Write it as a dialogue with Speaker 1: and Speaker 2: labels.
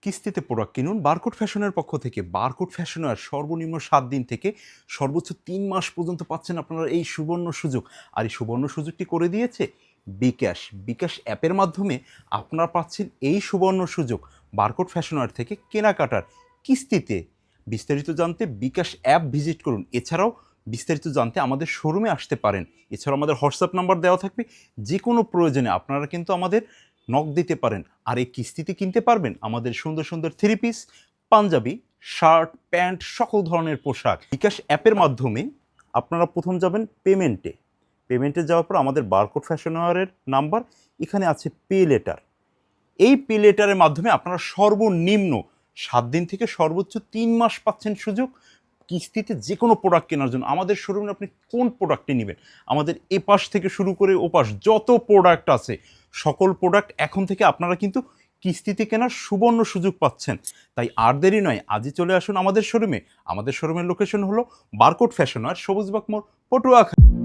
Speaker 1: কিস্তিতে প্রোডাক্ট কিনুন বারকোড ফ্যাশনের পক্ষ থেকে। বারকোড ফ্যাশনের সর্বনিম্ন 7 দিন থেকে সর্বোচ্চ 3 মাস পর্যন্ত পাচ্ছেন আপনারা এই সুবর্ণ সুযোগ। আর এই সুবর্ণ সুযোগটি করে দিয়েছে বিকাশ। বিকাশ অ্যাপের মাধ্যমে আপনারা পাচ্ছেন এই সুবর্ণ সুযোগ বারকোড ফ্যাশনার থেকে কেনাকাটার কিস্তিতে। বিস্তারিত জানতে বিকাশ অ্যাপ ভিজিট করুন। এছাড়াও বিস্তারিত জানতে আমাদের শোরুমে আসতে পারেন। এছাড়াও আমাদের হোয়াটসঅ্যাপ নাম্বার দেওয়া থাকবে। যে কোনো প্রয়োজনে আপনারা কিন্তু আমাদের নক দিতে পারেন। আর এই কিস্তিতে কিনতে পারবেন আমাদের সুন্দর সুন্দর three piece, Punjabi, shirt, pant, সকল ধরনের পোশাক। বিকাশ অ্যাপের মাধ্যমে আপনারা প্রথম যাবেন পেমেন্টে যাওয়ার পর আমাদের বারকোড ফ্যাশনারের নাম্বার, এখানে আছে পে লেটার। এই পে লেটারের মাধ্যমে আপনারা সর্বনিম্ন 7 দিন থেকে সর্বোচ্চ 3 মাস পাচ্ছেন সুযোগ কিস্তিতে যে কোনো প্রোডাক্ট কেনার জন্য। আমাদের শোরুমে আপনি কোন প্রোডাক্টটি নেবেন, আমাদের এ পাশ থেকে শুরু করে ও পাশ যত প্রোডাক্ট আছে সকল প্রোডাক্ট এখন থেকে আপনারা কিন্তু কিস্তিতে কেনার সুবর্ণ সুযোগ পাচ্ছেন। তাই আর দেরি নয়, আজই চলে আসুন আমাদের শোরুমে। আমাদের শোরুমের লোকেশন হলো বারকোড ফ্যাশনার, সবুজবাগ মোড়, পটুয়াখালী।